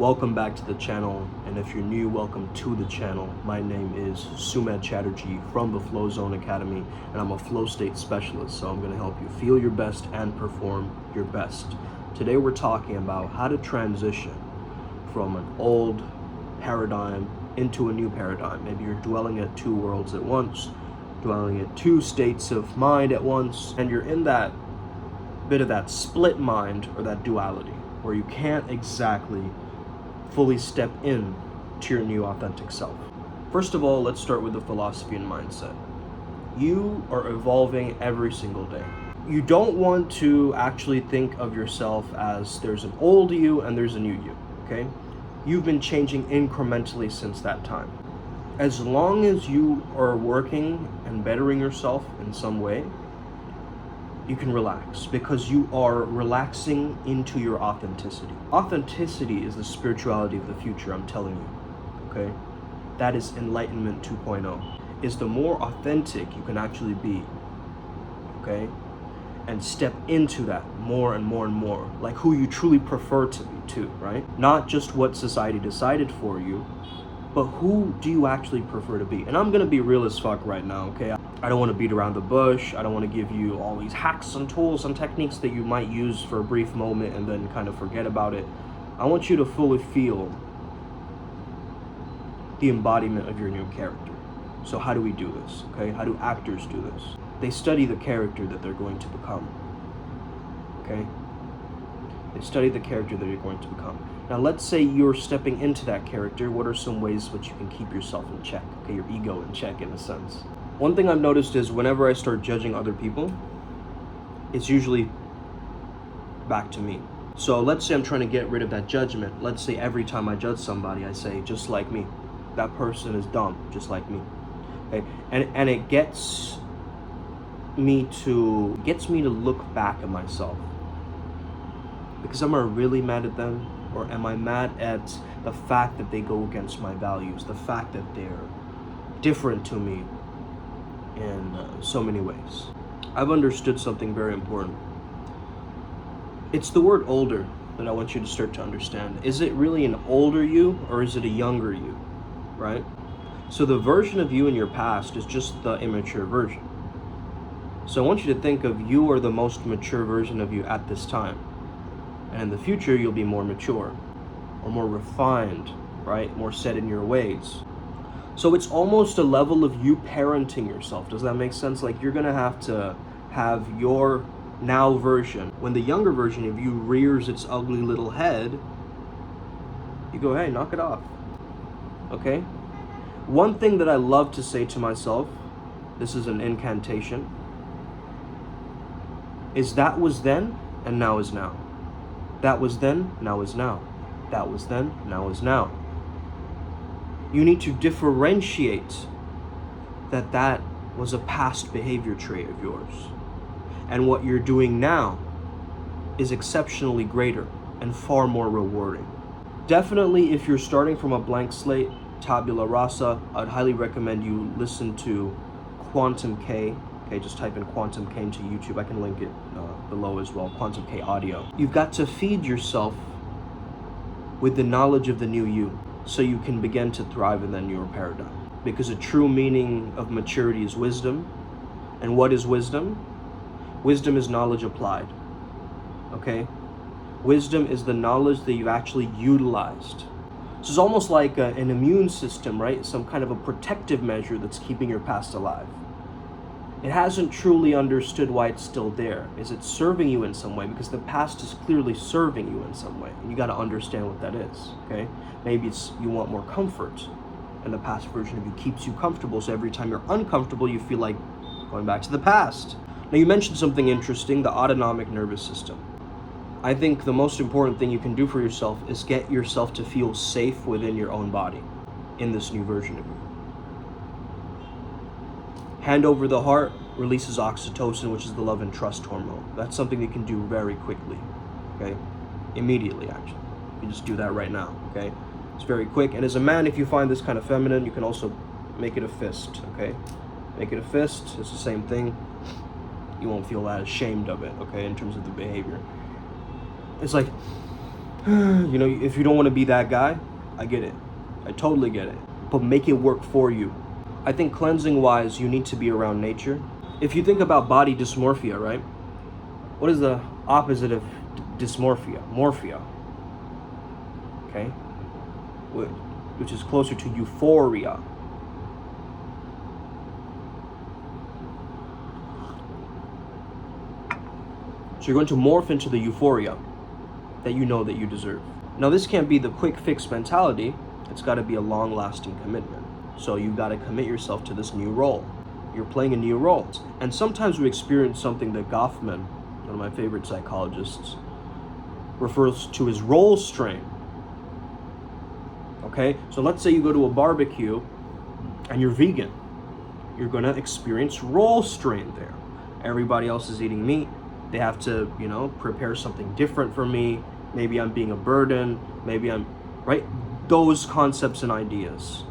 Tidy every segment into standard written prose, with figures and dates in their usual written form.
Welcome back to the channel, and if you're new, welcome to the channel. My name is Sumedh Chatterjee from the Flow Zone Academy, and I'm a flow state specialist, so I'm going to help you feel your best and perform your best. Today we're talking about how to transition from an old paradigm into a new paradigm. Maybe you're dwelling at two worlds at once, dwelling at two states of mind at once, and you're in that bit of that split mind or that duality where you can't exactly fully step in to your new authentic self. First of all, let's start with the philosophy and mindset. You are evolving every single day. You don't want to actually think of yourself as there's an old you and there's a new you, okay? You've been changing incrementally since that time. As long as you are working and bettering yourself in some way, you can relax because you are relaxing into your authenticity. Authenticity is the spirituality of the future, I'm telling you, okay? That is enlightenment 2.0. Is the more authentic you can actually be, okay? And step into that more and more and more, like who you truly prefer to be too, right? Not just what society decided for you, but who do you actually prefer to be? And I'm gonna be real as fuck right now, okay? I don't want to beat around the bush. I don't want to give you all these hacks and tools and techniques that you might use for a brief moment and then kind of forget about it. I want you to fully feel the embodiment of your new character. So how do we do this, okay? How do actors do this? They study the character that they're going to become, okay? They study the character that you're going to become. Now, let's say you're stepping into that character. What are some ways which you can keep yourself in check, okay? Your ego in check, in a sense. One thing I've noticed is whenever I start judging other people, it's usually back to me. So let's say I'm trying to get rid of that judgment. Let's say every time I judge somebody, I say, just like me. That person is dumb, just like me. Okay? And it gets me to look back at myself. Because am I really mad at them? Or am I mad at the fact that they go against my values? The fact that they're different to me in so many ways. I've understood something very important. It's the word older that I want you to start to understand. Is it really an older you or is it a younger you, right? So the version of you in your past is just the immature version. So I want you to think of you are the most mature version of you at this time. And in the future, you'll be more mature or more refined, right? More set in your ways. So it's almost a level of you parenting yourself. Does that make sense? Like you're gonna have to have your now version. When the younger version of you rears its ugly little head, you go, hey, knock it off, okay? One thing that I love to say to myself, this is an incantation, is that was then and now is now. That was then, now is now. That was then, now is now. You need to differentiate that was a past behavior trait of yours. And what you're doing now is exceptionally greater and far more rewarding. Definitely, if you're starting from a blank slate, tabula rasa, I'd highly recommend you listen to Quantum K. Okay, just type in Quantum K into YouTube. I can link it below as well, Quantum K audio. You've got to feed yourself with the knowledge of the new you, so you can begin to thrive in that newer paradigm. Because a true meaning of maturity is wisdom. And what is wisdom? Wisdom is knowledge applied, okay? Wisdom is the knowledge that you've actually utilized. So it's almost like an immune system, right? Some kind of a protective measure that's keeping your past alive. It hasn't truly understood why it's still there. Is it serving you in some way? Because the past is clearly serving you in some way. And you got to understand what that is, okay? Maybe it's you want more comfort, and the past version of you keeps you comfortable, so every time you're uncomfortable, you feel like going back to the past. Now, you mentioned something interesting, the autonomic nervous system. I think the most important thing you can do for yourself is get yourself to feel safe within your own body in this new version of you. Hand over the heart releases oxytocin, which is the love and trust hormone. That's something you can do very quickly, okay? Immediately, actually. You just do that right now, okay? It's very quick. And as a man, if you find this kind of feminine, you can also make it a fist, okay? Make it a fist. It's the same thing. You won't feel that ashamed of it, okay, in terms of the behavior. It's like, You know, if you don't want to be that guy, I get it. I totally get it. But make it work for you. I think cleansing wise, you need to be around nature. If you think about body dysmorphia, right? What is the opposite of dysmorphia? Morphia. Okay? Which is closer to euphoria. So you're going to morph into the euphoria that you know that you deserve. Now this can't be the quick fix mentality. It's got to be a long-lasting commitment. So you got to commit yourself to this new role. You're playing a new role. And sometimes we experience something that Goffman, one of my favorite psychologists, refers to as role strain. Okay? So let's say you go to a barbecue and you're vegan. You're going to experience role strain there. Everybody else is eating meat. They have to, you know, prepare something different for me. Maybe I'm being a burden. Maybe I'm, right? Those concepts and ideas.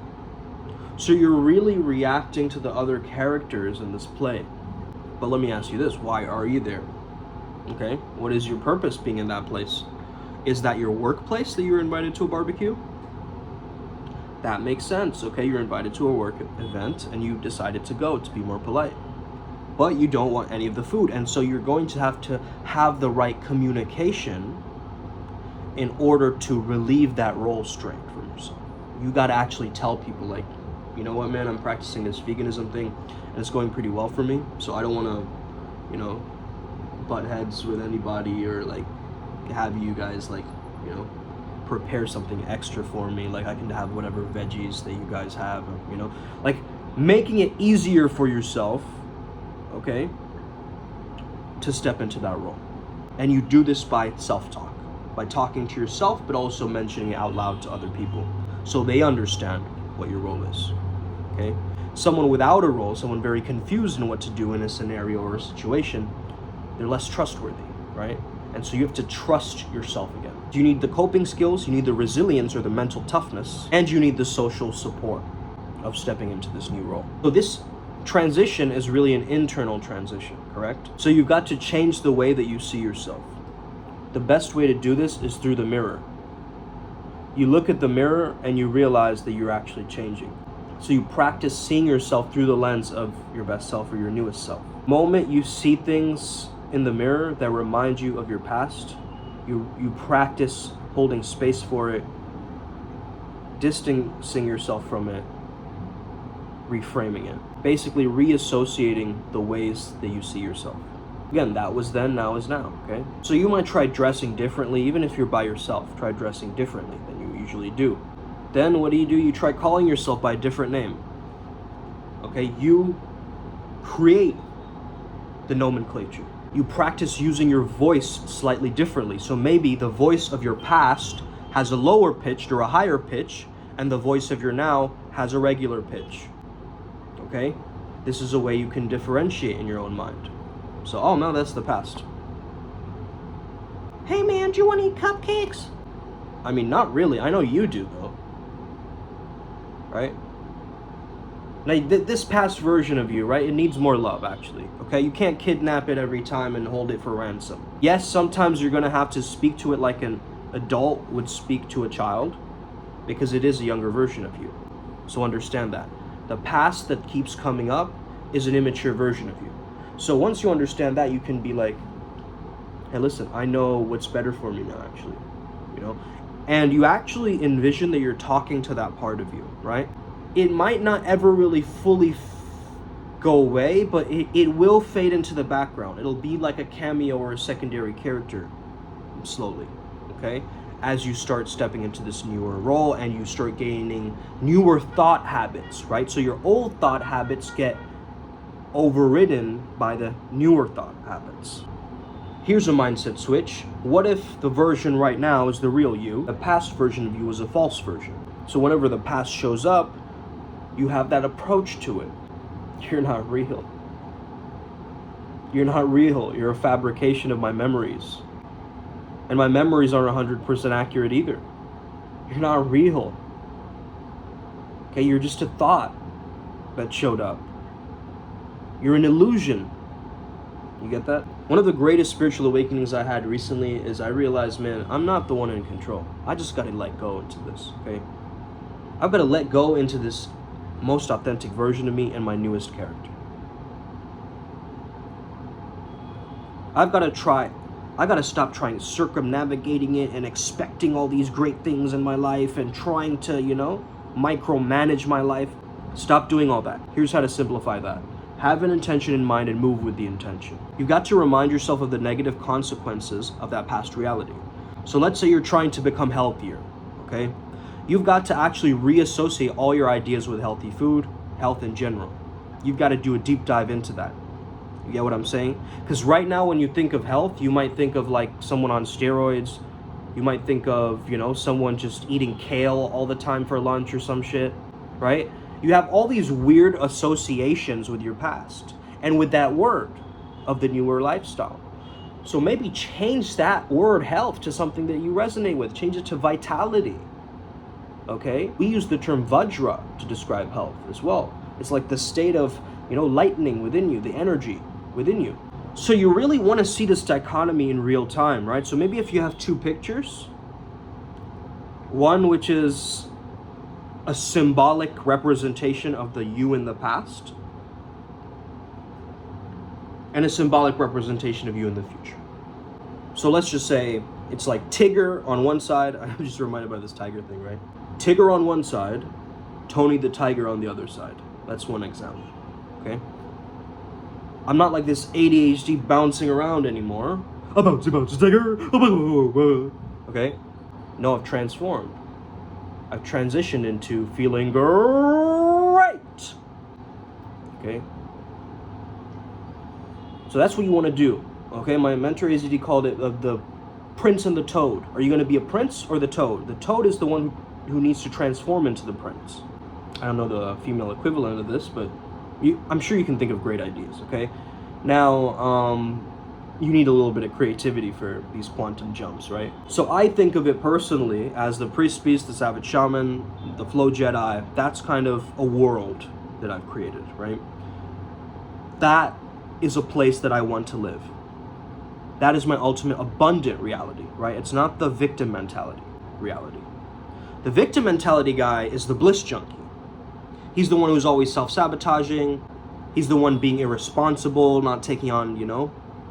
So you're really reacting to the other characters in this play. But let me ask you this, why are you there? Okay, what is your purpose being in that place? Is that your workplace that you're invited to a barbecue? That makes sense, okay? You're invited to a work event and you decided to go to be more polite. But you don't want any of the food, and so you're going to have the right communication in order to relieve that role strain from yourself. You got to actually tell people, like, you know what, man, I'm practicing this veganism thing and it's going pretty well for me, so I don't want to, you know, butt heads with anybody or like have you guys, like, you know, prepare something extra for me. Like, I can have whatever veggies that you guys have, you know, like making it easier for yourself, okay, to step into that role. And you do this by self-talk, by talking to yourself, but also mentioning it out loud to other people so they understand what your role is, okay? Someone without a role, someone very confused in what to do in a scenario or a situation, they're less trustworthy, right? And so you have to trust yourself again. You need the coping skills, you need the resilience or the mental toughness, and you need the social support of stepping into this new role. So this transition is really an internal transition, correct? So you've got to change the way that you see yourself. The best way to do this is through the mirror. You look at the mirror and you realize that you're actually changing. So you practice seeing yourself through the lens of your best self or your newest self. The moment you see things in the mirror that remind you of your past, you practice holding space for it, distancing yourself from it, reframing it. Basically reassociating the ways that you see yourself. Again, that was then, now is now, okay? So you might try dressing differently, even if you're by yourself. Try dressing differently than you usually do. Then what do? You try calling yourself by a different name. Okay, you create the nomenclature. You practice using your voice slightly differently. So maybe the voice of your past has a lower pitch or a higher pitch, and the voice of your now has a regular pitch. Okay? This is a way you can differentiate in your own mind. So, oh no, that's the past. Hey man, do you want to eat cupcakes? I mean, not really. I know you do, though. Right? Now, this past version of you, right, it needs more love, actually. Okay? You can't kidnap it every time and hold it for ransom. Yes, sometimes you're going to have to speak to it like an adult would speak to a child, because it is a younger version of you. So understand that. The past that keeps coming up is an immature version of you. So once you understand that, you can be like, hey, listen, I know what's better for me now, actually, you know? And you actually envision that you're talking to that part of you, right? It might not ever really fully go away, but it will fade into the background. It'll be like a cameo or a secondary character slowly, okay? As you start stepping into this newer role and you start gaining newer thought habits, right? So your old thought habits get overridden by the newer thought habits. Here's a mindset switch. What if the version right now is the real you? The past version of you is a false version. So whenever the past shows up, you have that approach to it. You're not real. You're not real. You're a fabrication of my memories. And my memories aren't 100% accurate either. You're not real. Okay, you're just a thought that showed up. You're an illusion. You get that? One of the greatest spiritual awakenings I had recently is I realized, man, I'm not the one in control. I just got to let go into this, okay? I've got to let go into this most authentic version of me and my newest character. I've got to stop trying circumnavigating it and expecting all these great things in my life and trying to, micromanage my life. Stop doing all that. Here's how to simplify that. Have an intention in mind and move with the intention. You've got to remind yourself of the negative consequences of that past reality. So let's say you're trying to become healthier, okay? You've got to actually reassociate all your ideas with healthy food, health in general. You've got to do a deep dive into that. You get what I'm saying? Because right now when you think of health, you might think of like someone on steroids. You might think of, someone just eating kale all the time for lunch or some shit, right? You have all these weird associations with your past and with that word of the newer lifestyle. So maybe change that word health to something that you resonate with. Change it to vitality. Okay? We use the term Vajra to describe health as well. It's like the state of, lightning within you, the energy within you. So you really want to see this dichotomy in real time, right? So maybe if you have two pictures, one which is a symbolic representation of the you in the past, and a symbolic representation of you in the future. So let's just say it's like Tigger on one side. I'm just reminded by this tiger thing, right? Tigger on one side, Tony the tiger on the other side. That's one example, okay? I'm not like this ADHD bouncing around anymore. A bouncy tiger. Okay? No, I've transformed. I've transitioned into feeling great. Okay? So that's what you want to do. Okay? My mentor AZD called it the prince and the toad. Are you going to be a prince or the toad? The toad is the one who needs to transform into the prince. I don't know the female equivalent of this, but I'm sure you can think of great ideas, okay? Now, you need a little bit of creativity for these quantum jumps, right? So I think of it personally as the priest beast, the savage shaman, the flow Jedi. That's kind of a world that I've created, right? That is a place that I want to live. That is my ultimate abundant reality, right? It's not the victim mentality reality. The victim mentality guy is the bliss junkie. He's the one who's always self-sabotaging. He's the one being irresponsible, not taking on,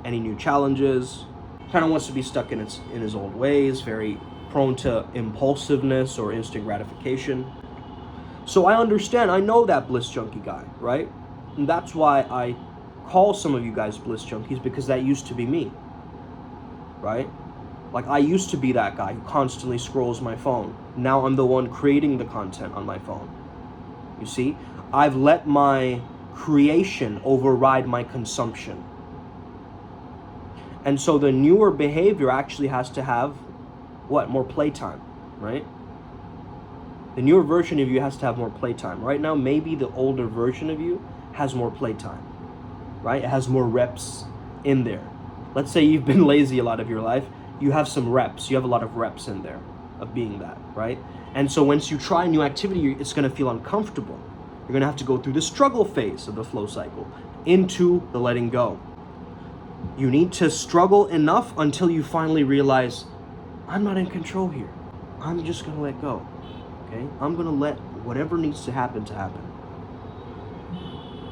any new challenges. Kind of wants to be stuck in his old ways, very prone to impulsiveness or instant gratification. So I understand, I know that bliss junkie guy, right? And that's why I call some of you guys bliss junkies, because that used to be me, right? Like I used to be that guy who constantly scrolls my phone. Now I'm the one creating the content on my phone. You see, I've let my creation override my consumption. And so the newer behavior actually has to have, more playtime, right? The newer version of you has to have more playtime. Right now, maybe the older version of you has more playtime, right? It has more reps in there. Let's say you've been lazy a lot of your life. You have some reps. You have a lot of reps in there of being that, right? And so once you try a new activity, it's going to feel uncomfortable. You're going to have to go through the struggle phase of the flow cycle into the letting go. You need to struggle enough until you finally realize, I'm not in control here. I'm just going to let go. Okay? I'm going to let whatever needs to happen.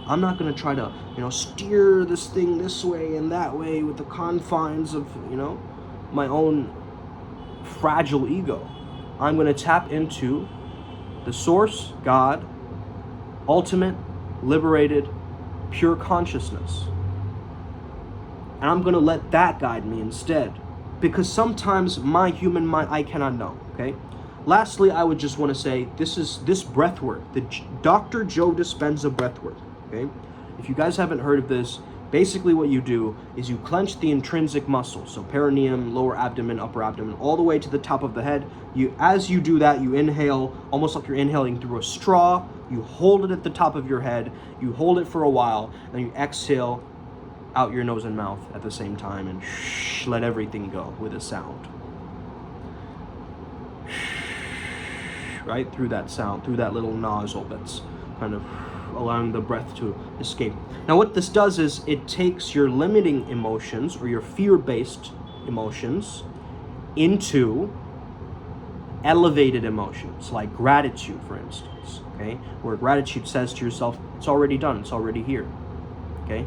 I'm not going to try to, steer this thing this way and that way with the confines of, my own fragile ego. I'm going to tap into the source, God, ultimate, liberated, pure consciousness. And I'm going to let that guide me instead. Because sometimes my human mind, I cannot know, okay? Lastly, I would just want to say, this breath work, the Dr. Joe Dispenza breath work, okay? If you guys haven't heard of this, basically what you do is you clench the intrinsic muscles, so perineum, lower abdomen, upper abdomen, all the way to the top of the head. As you do that, you inhale, almost like you're inhaling through a straw. You hold it at the top of your head. You hold it for a while, then you exhale out your nose and mouth at the same time, and let everything go with a sound. Right? Through that sound, through that little nozzle that's kind of allowing the breath to escape. Now what this does is it takes your limiting emotions or your fear-based emotions into elevated emotions, like gratitude, for instance, okay? Where gratitude says to yourself, it's already done, it's already here, okay?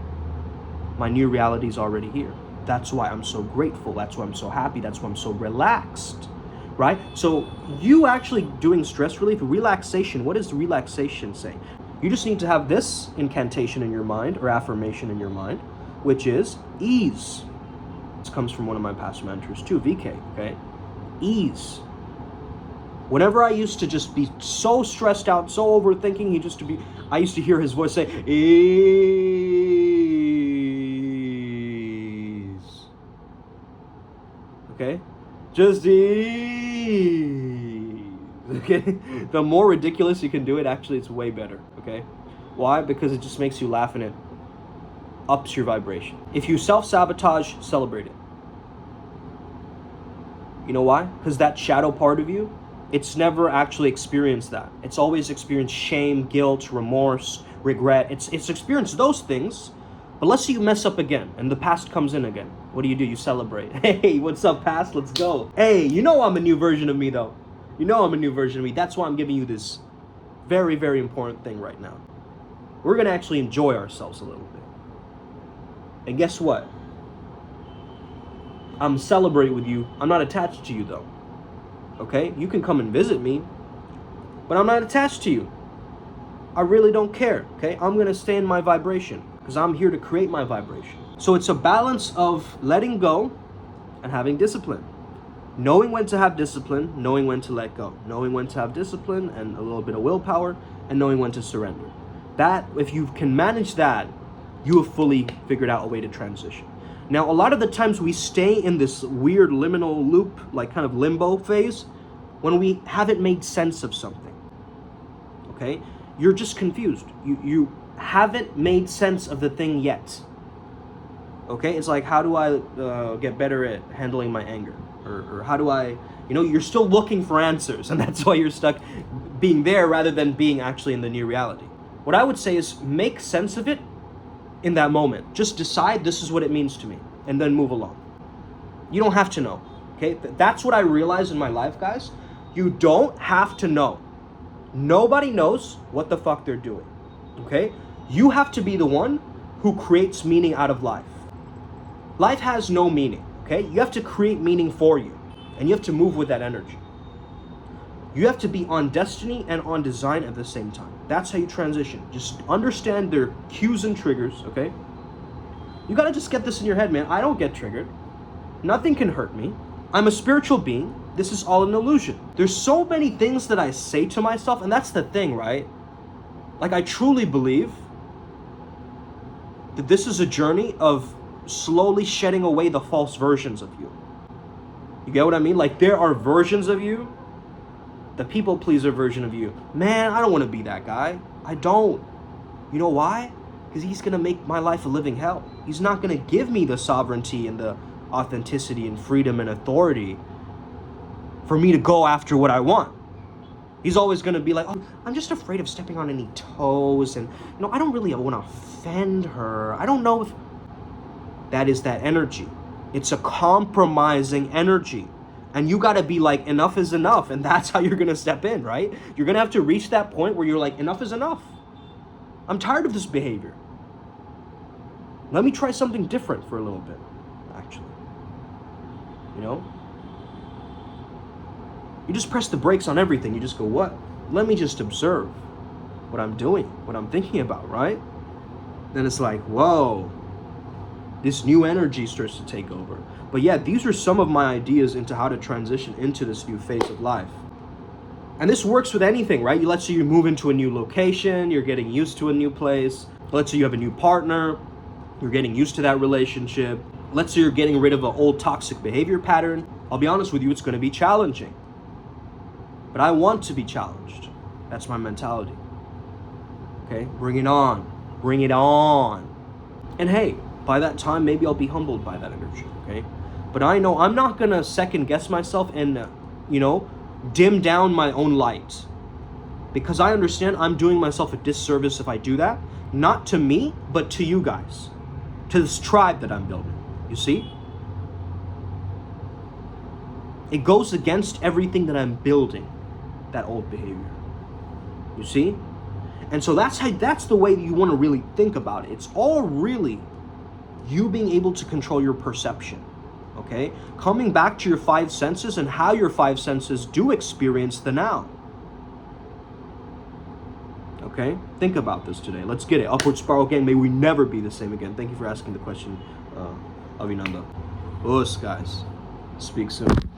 My new reality is already here. That's why I'm so grateful, that's why I'm so happy, that's why I'm so relaxed, right? So you actually doing stress relief, relaxation, what does relaxation say? You just need to have this incantation in your mind, or affirmation in your mind, which is ease. This comes from one of my past mentors too, VK, okay? Ease. Whenever I used to just be so stressed out, so overthinking, I used to hear his voice say, ease. Okay? Just ease. Okay? The more ridiculous you can do it, actually, it's way better. Okay? Why? Because it just makes you laugh and it ups your vibration. If you self-sabotage, celebrate it. You know why? Because that shadow part of you, it's never actually experienced that. It's always experienced shame, guilt, remorse, regret. It's experienced those things, but let's say you mess up again and the past comes in again. What do? You celebrate. Hey, what's up, past? Let's go. Hey, you know I'm a new version of me though. You know I'm a new version of me. That's why I'm giving you this very, very important thing right now. We're gonna actually enjoy ourselves a little bit. And guess what? I'm celebrating with you. I'm not attached to you though. Okay, you can come and visit me, but I'm not attached to you. I really don't care, okay? I'm gonna stay in my vibration because I'm here to create my vibration. So it's a balance of letting go and having discipline. Knowing when to have discipline, knowing when to let go. Knowing when to have discipline and a little bit of willpower, and knowing when to surrender. That, if you can manage that, you have fully figured out a way to transition. Now, a lot of the times we stay in this weird liminal loop, like kind of limbo phase, when we haven't made sense of something, okay? You're just confused. You haven't made sense of the thing yet, okay? It's like, how do I get better at handling my anger? Or how do I, you're still looking for answers, and that's why you're stuck being there rather than being actually in the new reality. What I would say is make sense of it in that moment. Just decide this is what it means to me, and then move along. You don't have to know, okay? That's what I realized in my life, guys. You don't have to know. Nobody knows what the fuck they're doing, okay? You have to be the one who creates meaning out of life. Life has no meaning, okay? You have to create meaning for you, and you have to move with that energy. You have to be on destiny and on design at the same time. That's how you transition. Just understand their cues and triggers, okay? You gotta just get this in your head, man. I don't get triggered. Nothing can hurt me. I'm a spiritual being. This is all an illusion. There's so many things that I say to myself, and that's the thing, right? Like, I truly believe that this is a journey of slowly shedding away the false versions of you. You get what I mean? Like, there are versions of you, the people pleaser version of you. Man, I don't want to be that guy. I don't. You know why? Because he's going to make my life a living hell. He's not going to give me the sovereignty and the authenticity and freedom and authority for me to go after what I want. He's always going to be like, oh, I'm just afraid of stepping on any toes, and I don't really want to offend her. I don't know if that is that energy. It's a compromising energy. And you got to be like, enough is enough. And that's how you're going to step in, right? You're going to have to reach that point where you're like, enough is enough. I'm tired of this behavior. Let me try something different for a little bit, actually. You just press the brakes on everything. You just go, what? Let me just observe what I'm doing, what I'm thinking about, right? Then it's like, whoa, this new energy starts to take over. But yeah, these are some of my ideas into how to transition into this new phase of life. And this works with anything, right? Let's say you move into a new location, you're getting used to a new place. Let's say you have a new partner, you're getting used to that relationship. Let's say you're getting rid of an old toxic behavior pattern. I'll be honest with you, it's going to be challenging. But I want to be challenged. That's my mentality. Okay? Bring it on. Bring it on. And hey, by that time, maybe I'll be humbled by that energy, okay? But I know I'm not going to second guess myself and, dim down my own light. Because I understand I'm doing myself a disservice if I do that. Not to me, but to you guys. To this tribe that I'm building. You see? It goes against everything that I'm building. That old behavior. You see? And so that's the way that you want to really think about it. It's all really you being able to control your perception. Okay? Coming back to your 5 senses and how your 5 senses do experience the now. Okay? Think about this today. Let's get it. Upward spiral again. May we never be the same again. Thank you for asking the question, Avinanda. Us, guys. Speak soon.